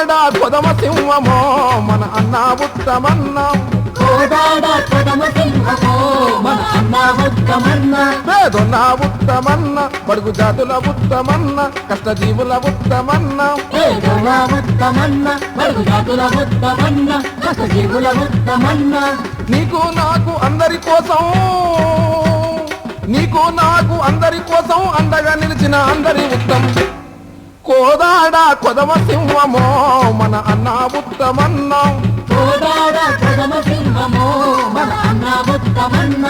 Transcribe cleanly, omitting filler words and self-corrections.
కోదాడ కొదమ సింహమో మన అన్న ఉత్తమన్నం పేదొన్న ఉత్తమన్న బడుగు జాతుల ఉత్తమన్న కష్టజీవుల ఉత్తమన్న నీకు నాకు అందరి కోసం అండగా నిలిచిన అందరి ఉత్తమం కోదాడ కొదమ సింహమో మన అన్న ఉత్తమన్నం కోదాడ కొదమ సింహమో మన అన్న ఉత్తమన్న